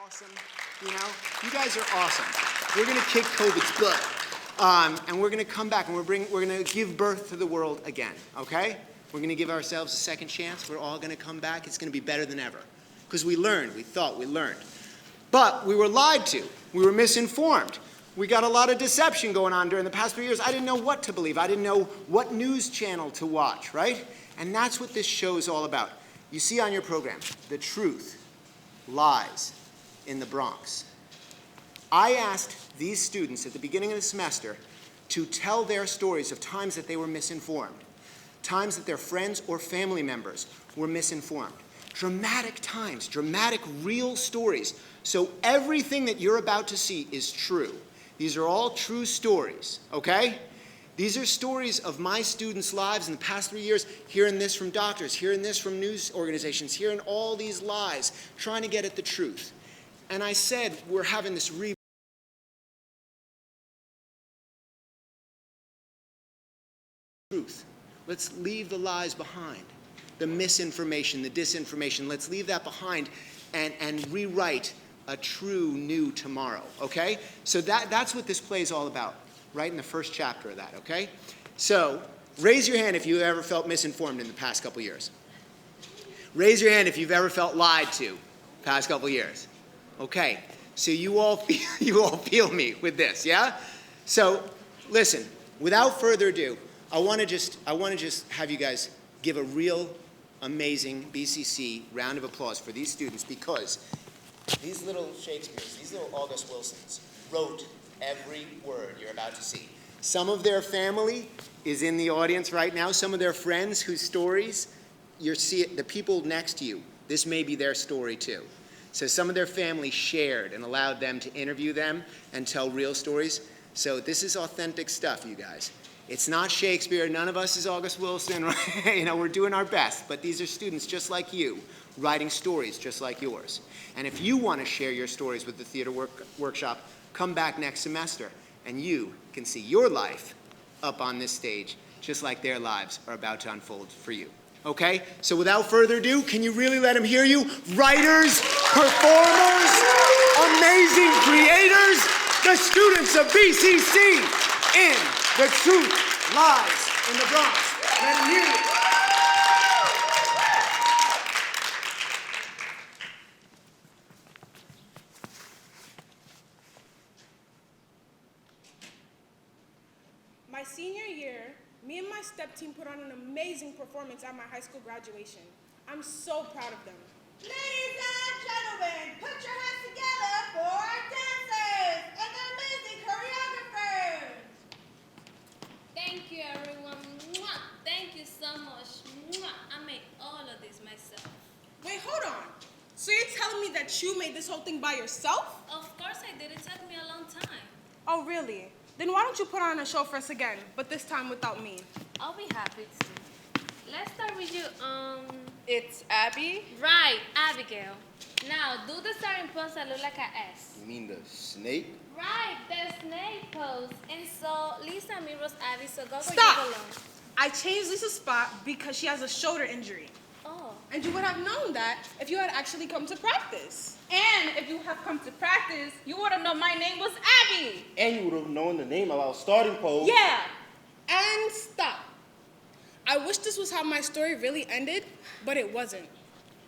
awesome. You know, you guys are awesome. We're going to kick COVID's butt. And we're going to come back and we're going to give birth to the world again, okay? We're going to give ourselves a second chance. We're all going to come back. It's going to be better than ever. Because we learned, we thought we learned. But we were lied to. We were misinformed. We got a lot of deception going on during the past 3 years. I didn't know what to believe. I didn't know what news channel to watch, right? And that's what this show is all about. You see on your program, the truth lies in the Bronx. I asked these students at the beginning of the semester to tell their stories of times that they were misinformed, times that their friends or family members were misinformed. Dramatic times, dramatic real stories. So everything that you're about to see is true. These are all true stories, okay? These are stories of my students' lives in the past 3 years, hearing this from doctors, hearing this from news organizations, hearing all these lies, trying to get at the truth. And I said, we're having this truth. Let's leave the lies behind. The misinformation, the disinformation, let's leave that behind and rewrite a true new tomorrow, okay? So that's what this play is all about, right in the first chapter of that, okay? So raise your hand if you ever felt misinformed in the past couple years. Raise your hand if you've ever felt lied to past couple years. Okay, so you all feel me with this, yeah? So listen, without further ado, I want to just have you guys give a real amazing BCC round of applause for these students, because these little Shakespeares, these little August Wilsons wrote every word you're about to see. Some of their family is in the audience right now. Some of their friends whose stories the people next to you, this may be their story too. So some of their family shared and allowed them to interview them and tell real stories. So this is authentic stuff, you guys. It's not Shakespeare. None of us is August Wilson. Right? You know, we're doing our best. But these are students just like you, writing stories just like yours. And if you want to share your stories with the Theater Workshop, come back next semester, and you can see your life up on this stage, just like their lives are about to unfold for you. Okay? So without further ado, can you really let them hear you? Writers, performers, amazing creators, the students of BCC in The Truth Lies in the Bronx. Let them hear you. My senior year, me and my step team put on an amazing performance at my high school graduation. I'm so proud of them. Ladies and gentlemen, put your hands together for our dancers and the amazing choreographers. Thank you, everyone. Mwah. Thank you so much. Mwah. I made all of this myself. Wait, hold on. So you're telling me that you made this whole thing by yourself? Of course I did. It took me a long time. Oh, really? Then why don't you put on a show for us again, but this time without me? I'll be happy to. Let's start with you. It's Abby. Right, Abigail. Now, do the starting pose that look like an S. You mean the snake? Right, the snake pose. And so, Lisa mirrors Abby, so go where Stop! you belong. I changed Lisa's spot because she has a shoulder injury. Oh. And you would have known that if you had actually come to practice. And if you have come to practice, you would have known my name was Abby. And you would have known the name of our starting pose. Yeah. And stop. I wish this was how my story really ended, but it wasn't.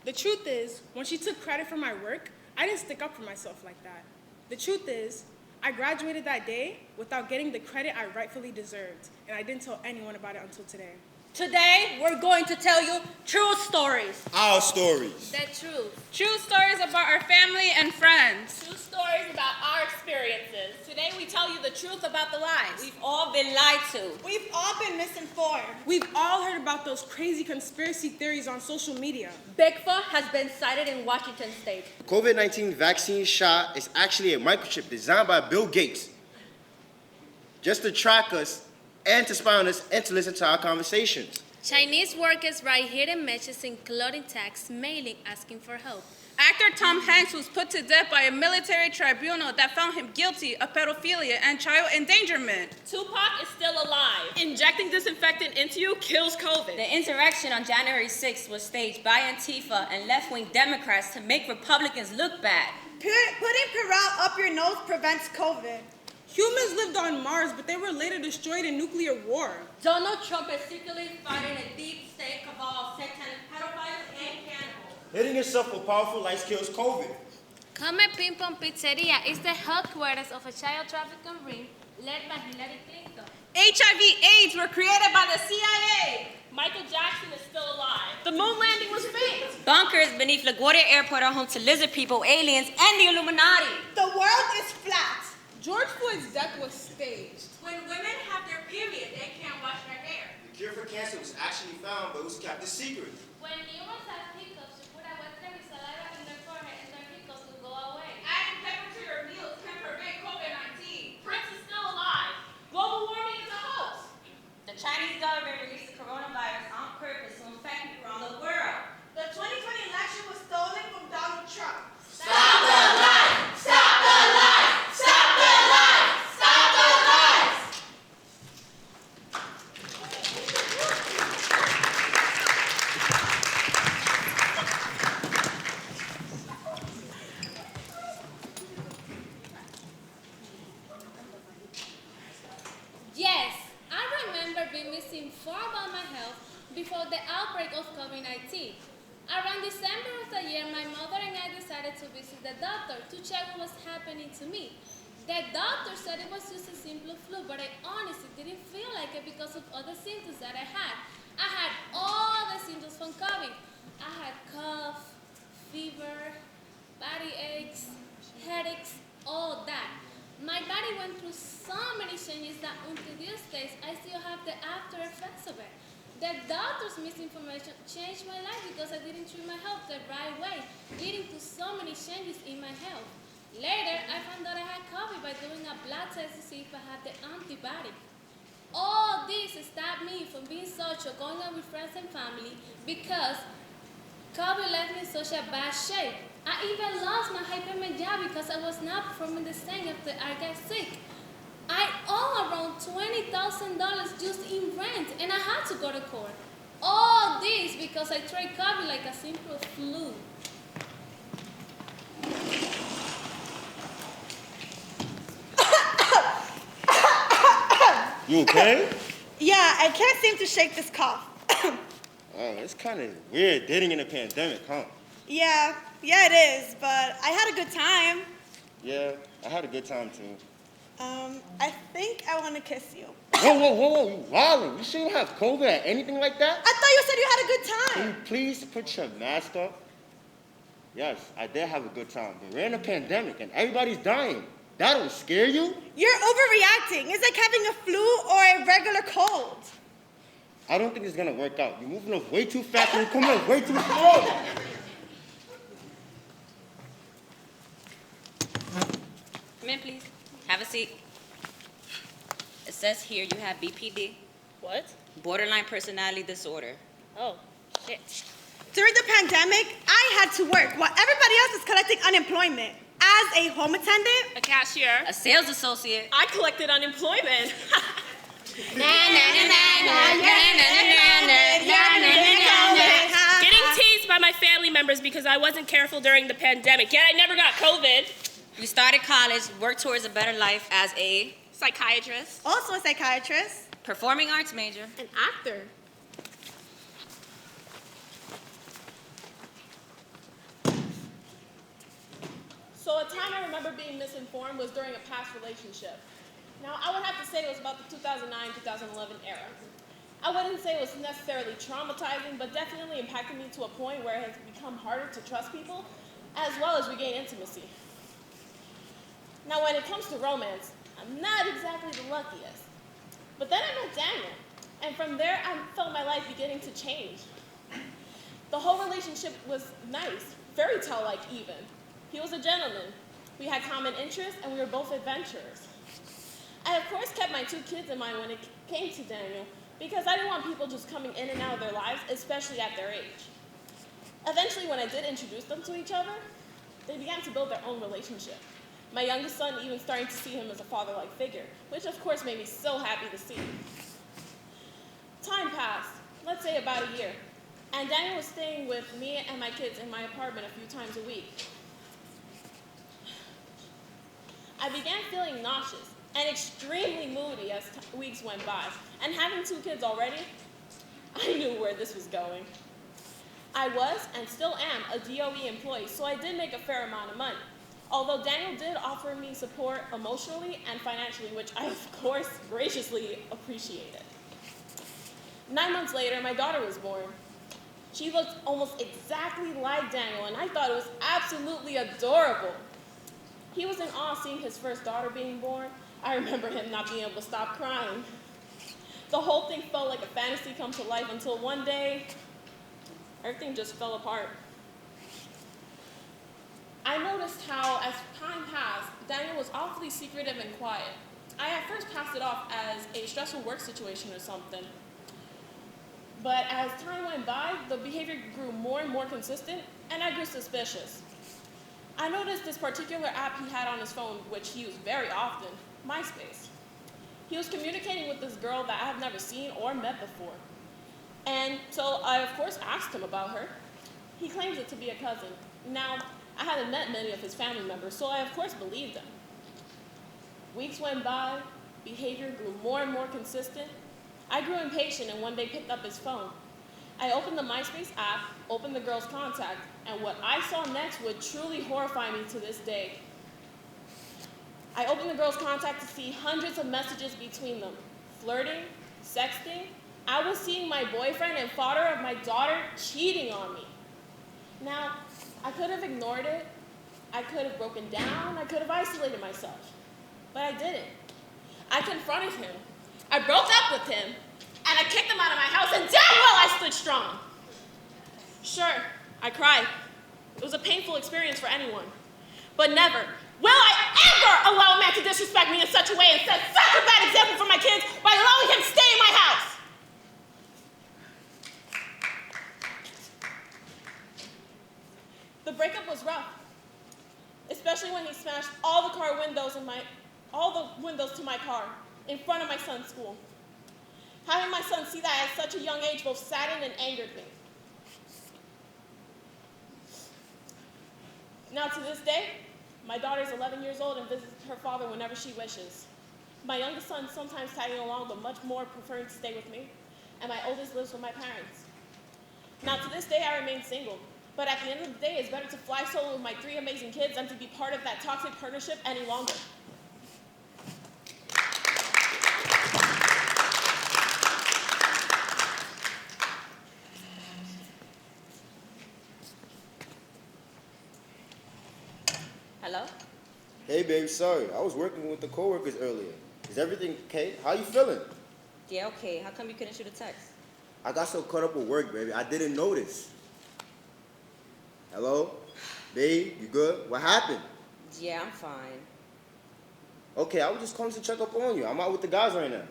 The truth is, when she took credit for my work, I didn't stick up for myself like that. The truth is, I graduated that day without getting the credit I rightfully deserved, and I didn't tell anyone about it until today. Today, we're going to tell you true stories. Our stories. The truth. True stories about our family and friends. True stories about our experiences. Today we tell you the truth about the lies. We've all been lied to. We've all been misinformed. We've all heard about those crazy conspiracy theories on social media. Bigfoot has been sighted in Washington State. The COVID-19 vaccine shot is actually a microchip designed by Bill Gates just to track us and to spy on us and to listen to our conversations. Chinese workers write hidden messages in clothing tags, mailing, asking for help. Actor Tom Hanks was put to death by a military tribunal that found him guilty of pedophilia and child endangerment. Tupac is still alive. Injecting disinfectant into you kills COVID. The insurrection on January 6th was staged by Antifa and left-wing Democrats to make Republicans look bad. Putting Purell up your nose prevents COVID. Humans lived on Mars, but they were later destroyed in nuclear war. Donald Trump is secretly fighting a deep state cabal of satanic pedophiles and cannibals. Hitting yourself with powerful lights kills COVID. Come Ping Pong Pizzeria is the headquarters of a child trafficking ring led by Hillary Clinton. HIV/AIDS were created by the CIA. Michael Jackson is still alive. The moon landing was fake. Bunkers beneath LaGuardia Airport are home to lizard people, aliens, and the Illuminati. The world is flat. George Floyd's death was staged. When women have their period, they can't wash their hair. The cure for cancer was actually found, but it was kept a secret. When humans have hiccups, you put a wet with saliva in their forehead and their hiccups will go away. Adding pepper to your meals can prevent COVID-19. Prince is still alive. Global warming is a hoax. The Chinese government released the coronavirus on purpose to infect people around the world. The 2020 election was stolen from Donald Trump. Yes, I remember being misinformed about my health before the outbreak of COVID-19. Around December of the year, my mother and I decided to visit the doctor to check what was happening to me. The doctor said it was just a simple flu, but I honestly didn't feel like it because of other symptoms that I had. I had all the symptoms from COVID. I had cough, fever, body aches, headaches, all that. My body went through so many changes that until these days, I still have the after effects of it. The doctor's misinformation changed my life because I didn't treat my health the right way, leading to so many changes in my health. Later, I found out I had COVID by doing a blood test to see if I had the antibody. All this stopped me from being social, going out with friends and family because COVID left me in such a bad shape. I even lost my high payment job because I was not performing the same after I got sick. I owe around $20,000 just in rent, and I had to go to court. All this because I treated COVID like a simple flu. You okay? Yeah, I can't seem to shake this cough. Oh, it's kind of weird dating in a pandemic, huh? Yeah, it is, but I had a good time. Yeah, I had a good time too. I think I want to kiss you. Whoa, you wildin'. You sure you have COVID or anything like that? I thought you said you had a good Can time. you please put your mask up? Yes, I did have a good time, but we're in a pandemic and everybody's dying. That don't scare you? You're overreacting. It's like having a flu or a regular cold. I don't think it's gonna work out. You're moving up way too fast and you're coming up way too slow. Come in, please. Have a seat. It says here you have BPD, What? borderline personality disorder. Oh, shit. During the pandemic, I had to work while everybody else is collecting unemployment. As a home attendant, A cashier. A sales associate. I collected unemployment. Getting teased by my family members because I wasn't careful during the pandemic. Yet I never got COVID. You started college, worked towards a better life as a Psychiatrist. also a psychiatrist. performing arts major. An actor. So a time I remember being misinformed was during a past relationship. Now, I would have to say it was about the 2009-2011 era. I wouldn't say it was necessarily traumatizing, but definitely impacted me to a point where it has become harder to trust people, as well as regain intimacy. Now, when it comes to romance, I'm not exactly the luckiest. But then I met Daniel, and from there, I felt my life beginning to change. The whole relationship was nice, fairy tale-like even. He was a gentleman. We had common interests, and we were both adventurers. I, of course, kept my 2 kids in mind when it came to Daniel, because I didn't want people just coming in and out of their lives, especially at their age. Eventually, when I did introduce them to each other, they began to build their own relationship. My youngest son even starting to see him as a father-like figure, which of course made me so happy to see. Time passed, let's say about a year, and Daniel was staying with me and my kids in my apartment a few times a week. I began feeling nauseous and extremely moody as weeks went by, and having 2 kids already, I knew where this was going. I was, and still am, a DOE employee, so I did make a fair amount of money. Although Daniel did offer me support emotionally and financially, which I, of course, graciously appreciated. 9 months later, my daughter was born. She looked almost exactly like Daniel, and I thought it was absolutely adorable. He was in awe seeing his first daughter being born. I remember him not being able to stop crying. The whole thing felt like a fantasy come to life until one day, everything just fell apart. I noticed how, as time passed, Daniel was awfully secretive and quiet. I at first passed it off as a stressful work situation or something. But as time went by, the behavior grew more and more consistent, and I grew suspicious. I noticed this particular app he had on his phone, which he used very often, MySpace. He was communicating with this girl that I have never seen or met before. And so I, of course, asked him about her. He claims it to be a cousin. Now, I hadn't met many of his family members, so I, of course, believed him. Weeks went by, behavior grew more and more consistent. I grew impatient and one day picked up his phone. I opened the MySpace app, opened the girl's contact, and what I saw next would truly horrify me to this day. I opened the girl's contact to see hundreds of messages between them, flirting, sexting. I was seeing my boyfriend and father of my daughter cheating on me. Now, I could have ignored it, I could have broken down, I could have isolated myself, but I didn't. I confronted him. I broke up with him, and I kicked him out of my house, and damn well I stood strong. Sure, I cried. It was a painful experience for anyone, but never will I ever allow a man to disrespect me in such a way and set such a bad example for my kids by allowing him to stay in my house. The breakup was rough, especially when he smashed all the windows to my car in front of my son's school. Having my son see that at such a young age both saddened and angered me. Now to this day, my daughter is 11 years old and visits her father whenever she wishes. My youngest son sometimes tagging along, but much more preferring to stay with me, and my oldest lives with my parents. Now to this day, I remain single, but at the end of the day, it's better to fly solo with my 3 amazing kids than to be part of that toxic partnership any longer. Hello? Hey, babe, sorry. I was working with the coworkers earlier. Is everything okay? How you feeling? Yeah, okay. How come you couldn't shoot a text? I got so caught up with work, baby. I didn't notice. Hello? Babe, you good? What happened? Yeah, I'm fine. Okay, I was just calling to check up on you. I'm out with the guys right now.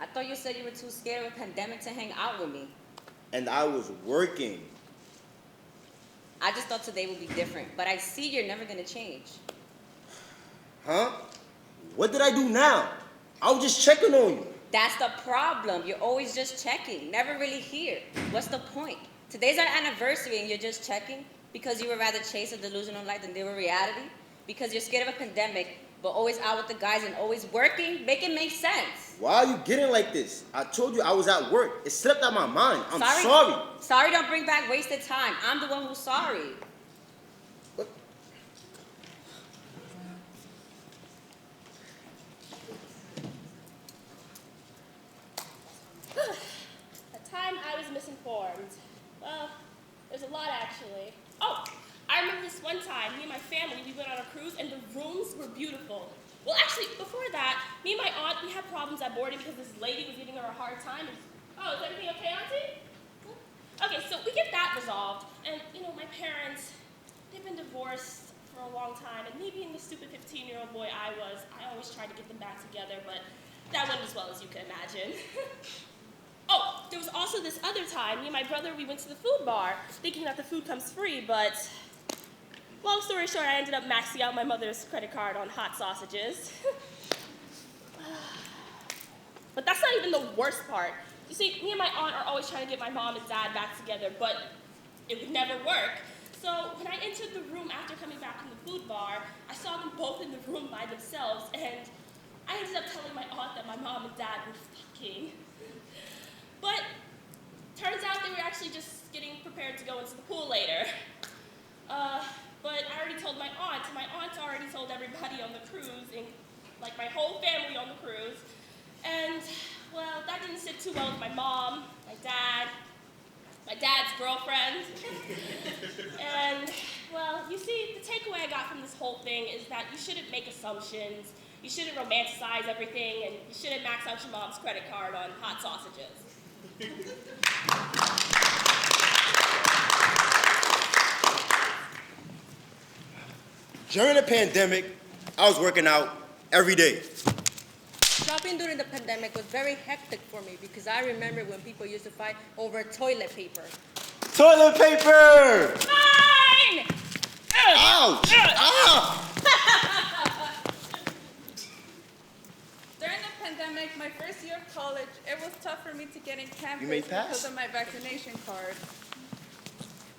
I thought you said you were too scared of a pandemic to hang out with me. And I was working. I just thought today would be different, but I see you're never gonna change. Huh? What did I do now? I was just checking on you. That's the problem. You're always just checking, never really here. What's the point? Today's our anniversary and you're just checking because you would rather chase a delusional life than deal with reality? Because you're scared of a pandemic, but always out with the guys and always working? Make it make sense. Why are you getting like this? I told you I was at work. It slipped out my mind. I'm sorry. Sorry don't bring back wasted time. I'm the one who's sorry. What? The time I was misinformed. Well, there's a lot actually. Oh, I remember this one time, me and my family, we went on a cruise and the rooms were beautiful. Well, actually, before that, me and my aunt, we had problems at boarding because this lady was giving her a hard time. Oh, is everything okay, Auntie? Okay, so we get that resolved. And, you know, my parents, they've been divorced for a long time. And me being the stupid 15-year-old boy I was, I always tried to get them back together, but that went as well as you can imagine. Oh, there was also this other time, me and my brother, we went to the food bar, thinking that the food comes free, but long story short, I ended up maxing out my mother's credit card on hot sausages. But that's not even the worst part. You see, me and my aunt are always trying to get my mom and dad back together, but it would never work. So when I entered the room after coming back from the food bar, I saw them both in the room by themselves, and I ended up telling my aunt that my mom and dad were fucking. But turns out they were actually just getting prepared to go into the pool later. But I already told my aunt. My aunt already told everybody on the cruise, like my whole family on the cruise. And, well, that didn't sit too well with my mom, my dad's girlfriend. And, well, you see, the takeaway I got from this whole thing is that you shouldn't make assumptions, you shouldn't romanticize everything, and you shouldn't max out your mom's credit card on hot sausages. During the pandemic, I was working out every day. Shopping during the pandemic was very hectic for me because I remember when people used to fight over toilet paper. Toilet paper! Fine! Ouch! Ah! During the pandemic, my first year of college, it was tough for me to get in campus You may pass. because of my vaccination card.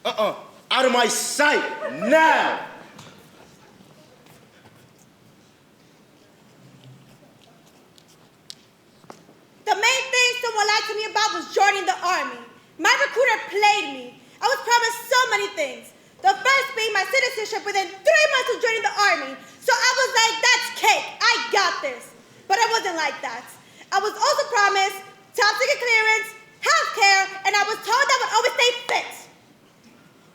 Out of my sight, now! The main thing someone lied to me about was joining the army. My recruiter played me. I was promised so many things. The first being my citizenship within 3 months of joining the army. So I was like, that's cake, I got this. But I wasn't like that. I was also promised top secret clearance, health care, and I was told I would always stay fit.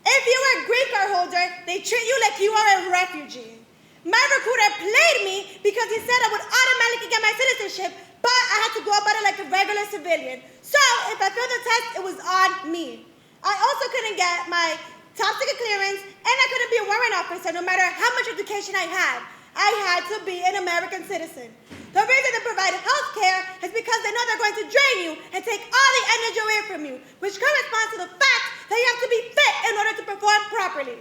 If you were a green card holder, they treat you like you are a refugee. My recruiter played me because he said I would automatically get my citizenship, but I had to go about it like a regular civilian. So if I failed the test, it was on me. I also couldn't get my top secret clearance, and I couldn't be a warrant officer no matter how much education I had. I had to be an American citizen. The reason they provide health care is because they know they're going to drain you and take all the energy away from you, which corresponds to the fact that you have to be fit in order to perform properly.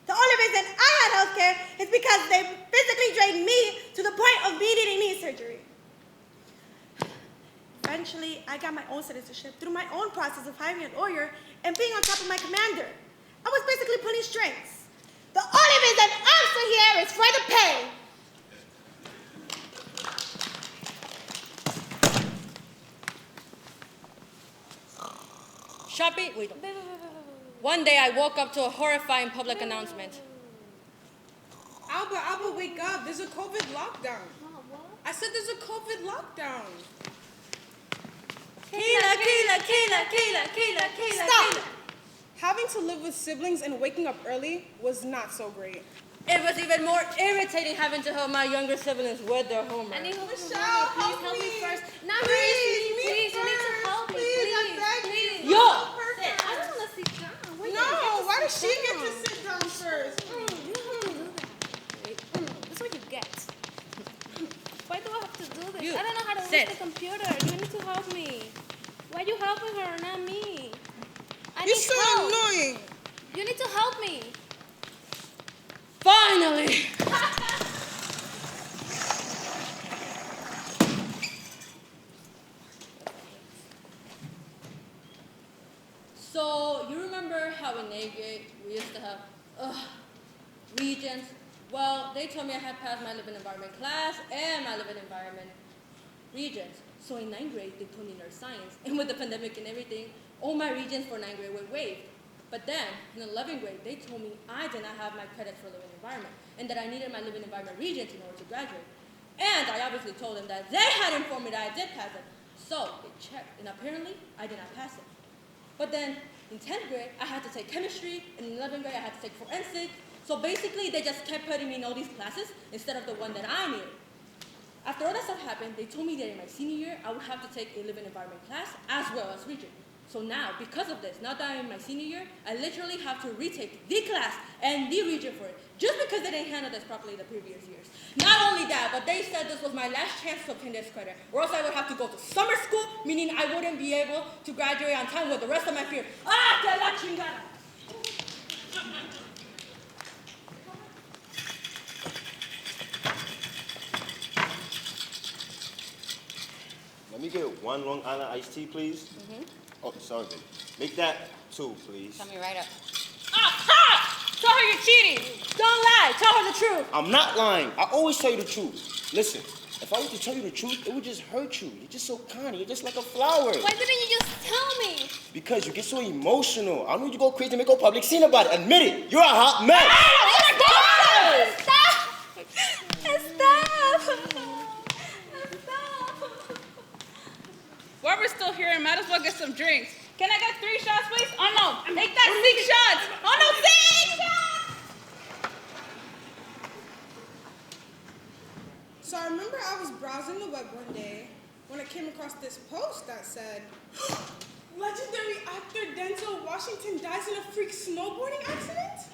The only reason I had health care is because they physically drained me to the point of me needing knee surgery. Eventually, I got my own citizenship through my own process of hiring a lawyer and being on top of my commander. I was basically pulling strings. The only reason I'm still here is for the pay. Shopping, One day I woke up to a horrifying public announcement. Albert, wake up. There's a COVID lockdown. I said there's a COVID lockdown. Stop! Having to live with siblings and waking up early was not so great. It was even more irritating having to help my younger siblings with their homework. I need help. Michelle, Please help me first. Not really. Please, you need to help me. Please. Yo! I don't want to sit down. Why does she get to sit down first? You don't have to do that. That's what you get. Why do I have to do this? You I don't know how to sit. use the computer. You need to help me. Why are you helping her, not me? I You're need so help. annoying. You need to help me. Finally! So, you remember how in 8th grade we used to have regions? Well, they told me I had passed my living environment class and my living environment regions. So in 9th grade, they told me nurse science. And with the pandemic and everything, all my regions for 9th grade were waived. But then, in 11th grade, they told me I did not have my credits for living environment and that I needed my living environment regions in order to graduate. And I obviously told them that they had informed me that I did pass it. So they checked, and apparently, I did not pass it. But then, in 10th grade, I had to take chemistry, and in 11th grade, I had to take forensic. So basically, they just kept putting me in all these classes instead of the one that I needed. After all that stuff happened, they told me that in my senior year, I would have to take a living environment class as well as region. So now, because of this, now that I'm in my senior year, I literally have to retake the class and the region for it, just because they didn't handle this properly the previous years. Not only that, but they said this was my last chance to obtain this credit, or else I would have to go to summer school, meaning I wouldn't be able to graduate on time with the rest of my peers. Ah, que la chingada! Let me get one Long Island iced tea, please. Oh, sorry, baby. Make that 2, please. Coming right up. Ah! Tell her you're cheating! Don't lie! Tell her the truth! I'm not lying. I always tell you the truth. Listen, if I were to tell you the truth, it would just hurt you. You're just so kind. You're just like a flower. Why didn't you just tell me? Because you get so emotional. I know you go crazy and make a public scene about it. Admit it. You're a hot mess. While we're still here, might as well get some drinks. Can I get 3 shots, please? Oh no, make that 6 shots. Oh no, 6 shots! So I remember I was browsing the web one day when I came across this post that said, legendary actor Denzel Washington dies in a freak snowboarding accident?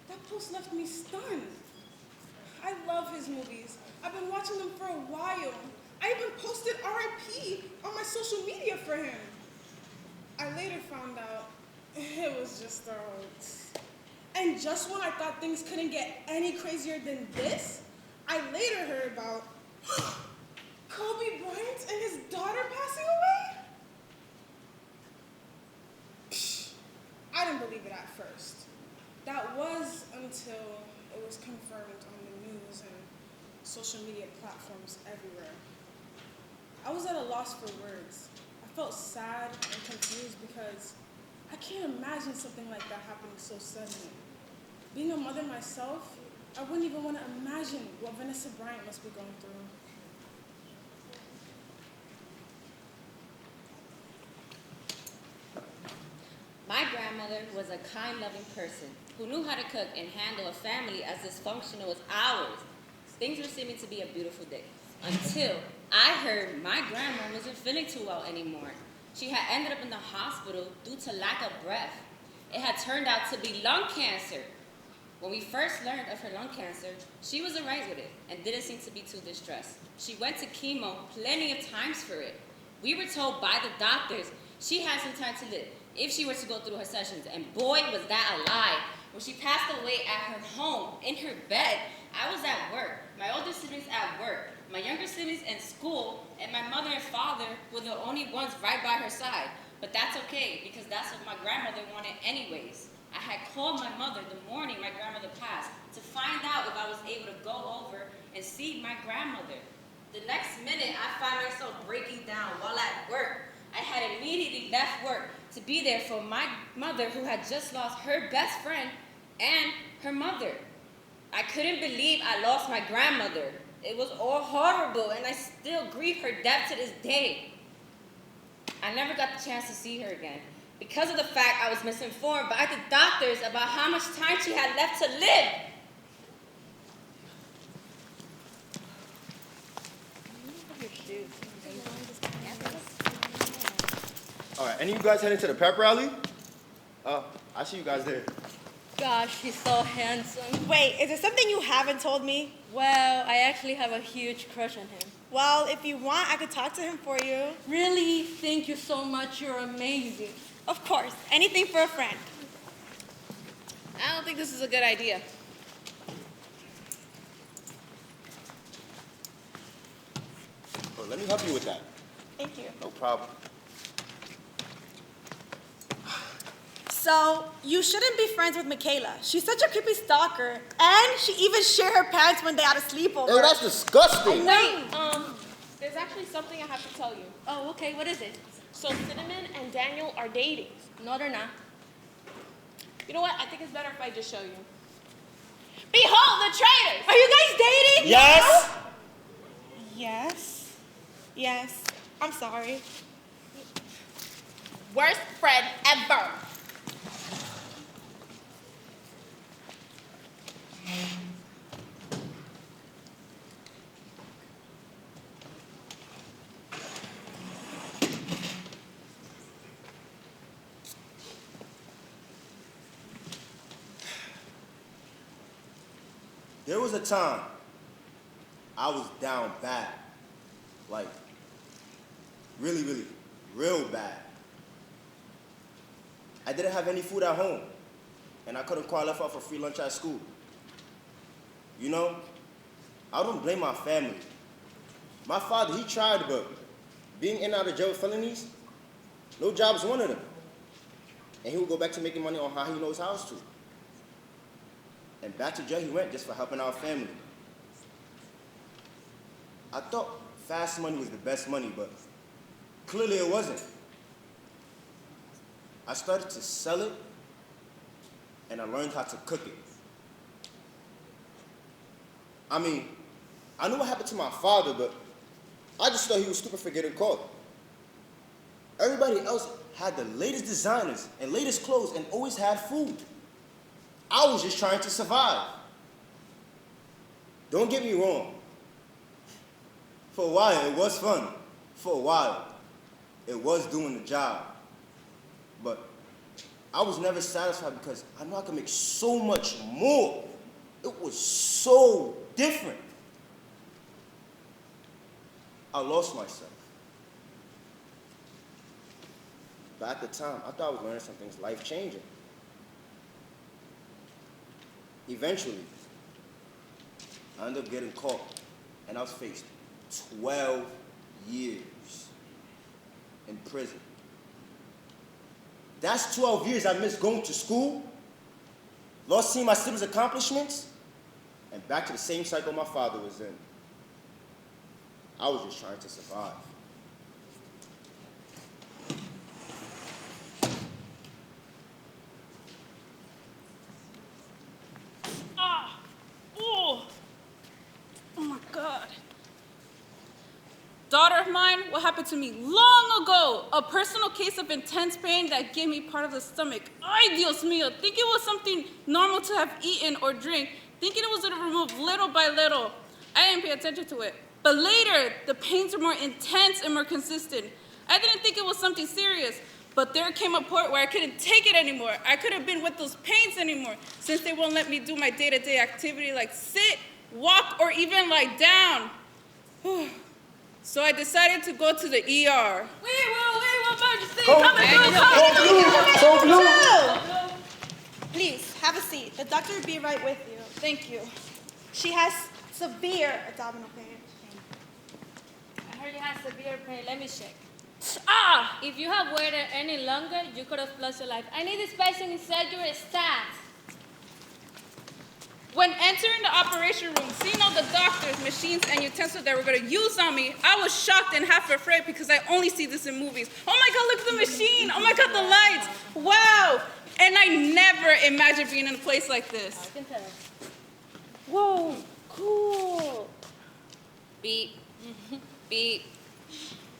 That post left me stunned. I love his movies. I've been watching them for a while. I even posted RIP on my social media for him. I later found out it was just a hoax. And just when I thought things couldn't get any crazier than this, I later heard about Kobe Bryant and his daughter passing away? I didn't believe it at first. That was until it was confirmed on the news and social media platforms everywhere. I was at a loss for words. I felt sad and confused because I can't imagine something like that happening so suddenly. Being a mother myself, I wouldn't even want to imagine what Vanessa Bryant must be going through. My grandmother was a kind, loving person who knew how to cook and handle a family as dysfunctional as ours. Things were seeming to be a beautiful day until I heard my grandma wasn't feeling too well anymore. She had ended up in the hospital due to lack of breath. It had turned out to be lung cancer. When we first learned of her lung cancer, she was all right with it and didn't seem to be too distressed. She went to chemo plenty of times for it. We were told by the doctors she had some time to live if she were to go through her sessions, and boy, was that a lie. When she passed away at her home, in her bed, I was at work, my older siblings at work, my younger siblings in school, and my mother and father were the only ones right by her side. But that's okay, because that's what my grandmother wanted anyways. I had called my mother the morning my grandmother passed to find out if I was able to go over and see my grandmother. The next minute, I found myself breaking down while at work. I had immediately left work to be there for my mother who had just lost her best friend and her mother. I couldn't believe I lost my grandmother. It was all horrible, and I still grieve her death to this day. I never got the chance to see her again because of the fact I was misinformed by the doctors about how much time she had left to live. All right, any of you guys heading to the pep rally? I see you guys there. Gosh, he's so handsome. Wait, is there something you haven't told me? Well, I actually have a huge crush on him. Well, if you want, I could talk to him for you. Really? Thank you so much. You're amazing. Of course, anything for a friend. I don't think this is a good idea. Oh, let me help you with that. Thank you. No problem. So, you shouldn't be friends with Michaela. She's such a creepy stalker. And she even shared her pants when they had a sleepover. Ew, that's disgusting. Wait, there's actually something I have to tell you. Oh, okay. What is it? So Cinnamon and Daniel are dating. No, they're not. You know what? I think it's better if I just show you. Behold the traitors! Are you guys dating? Yes. Yes. Yes. I'm sorry. Worst friend ever. There was a time I was down bad. Like, really, really, real bad. I didn't have any food at home, and I couldn't qualify for free lunch at school. You know, I don't blame my family. My father, he tried, but being in and out of jail with felonies, no job was one of them. And he would go back to making money on how he knows how to. And back to jail he went just for helping our family. I thought fast money was the best money, but clearly it wasn't. I started to sell it, and I learned how to cook it. I mean, I knew what happened to my father, but I just thought he was stupid for getting caught. Everybody else had the latest designers and latest clothes and always had food. I was just trying to survive. Don't get me wrong. For a while, it was fun. For a while, it was doing the job. But I was never satisfied because I knew I could make so much more. It was so different. I lost myself. But at the time, I thought I was learning something life-changing. Eventually, I ended up getting caught, and I was faced 12 years in prison. That's 12 years I missed going to school, lost seeing my siblings' accomplishments, and back to the same cycle my father was in. I was just trying to survive. Oh my God. Daughter of mine, what happened to me long ago? A personal case of intense pain that gave me part of the stomach. Ay, Dios mío. Think it was something normal to have eaten or drink. Thinking it was going to remove little by little. I didn't pay attention to it. But later, the pains were more intense and more consistent. I didn't think it was something serious. But there came a point where I couldn't take it anymore. I couldn't been with those pains anymore, since they won't let me do my day-to-day activity like sit, walk, or even lie down. So I decided to go to the ER. Wait, emergency! Please, have a seat. The doctor will be right with you. Thank you. She has severe abdominal pain. I heard you have severe pain. Let me check. Ah! If you have waited any longer, you could have lost your life. I need this patient inside your stats. When entering the operation room, seeing all the doctors, machines, and utensils that were going to use on me, I was shocked and half afraid because I only see this in movies. Oh my God, look at the machine. Oh my God, the lights. Wow. And I never imagined being in a place like this. I can tell. Whoa, cool. Beep, beep,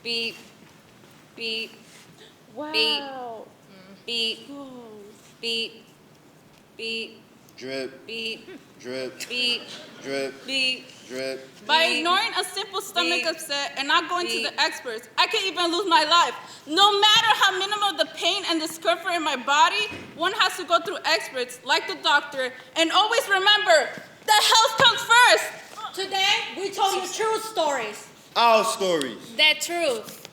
beep, beep, Wow. beep, beep, beep, Drip, beep, drip, beep, drip, beep. drip. By Beep. ignoring a simple stomach Beep. upset and not going to Beep. the experts, I could even lose my life. No matter how minimal the pain and discomfort in my body, one has to go through experts like the doctor, and always remember that health comes first. Today, we told you true stories. Our stories. The truth.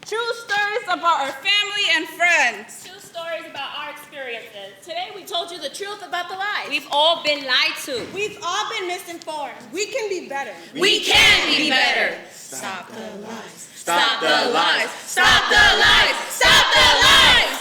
True stories about our family and friends. Two stories about our experiences. Today we told you the truth about the lies. We've all been lied to. We've all been misinformed. We can be better. We can be better. Stop the lies. Stop the lies. Stop the lies. Stop the lies.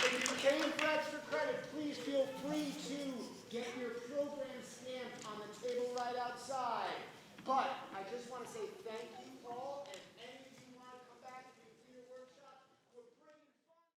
If you came for extra credit, please feel free to get your program stamped on the table right outside. But I just want to say thank you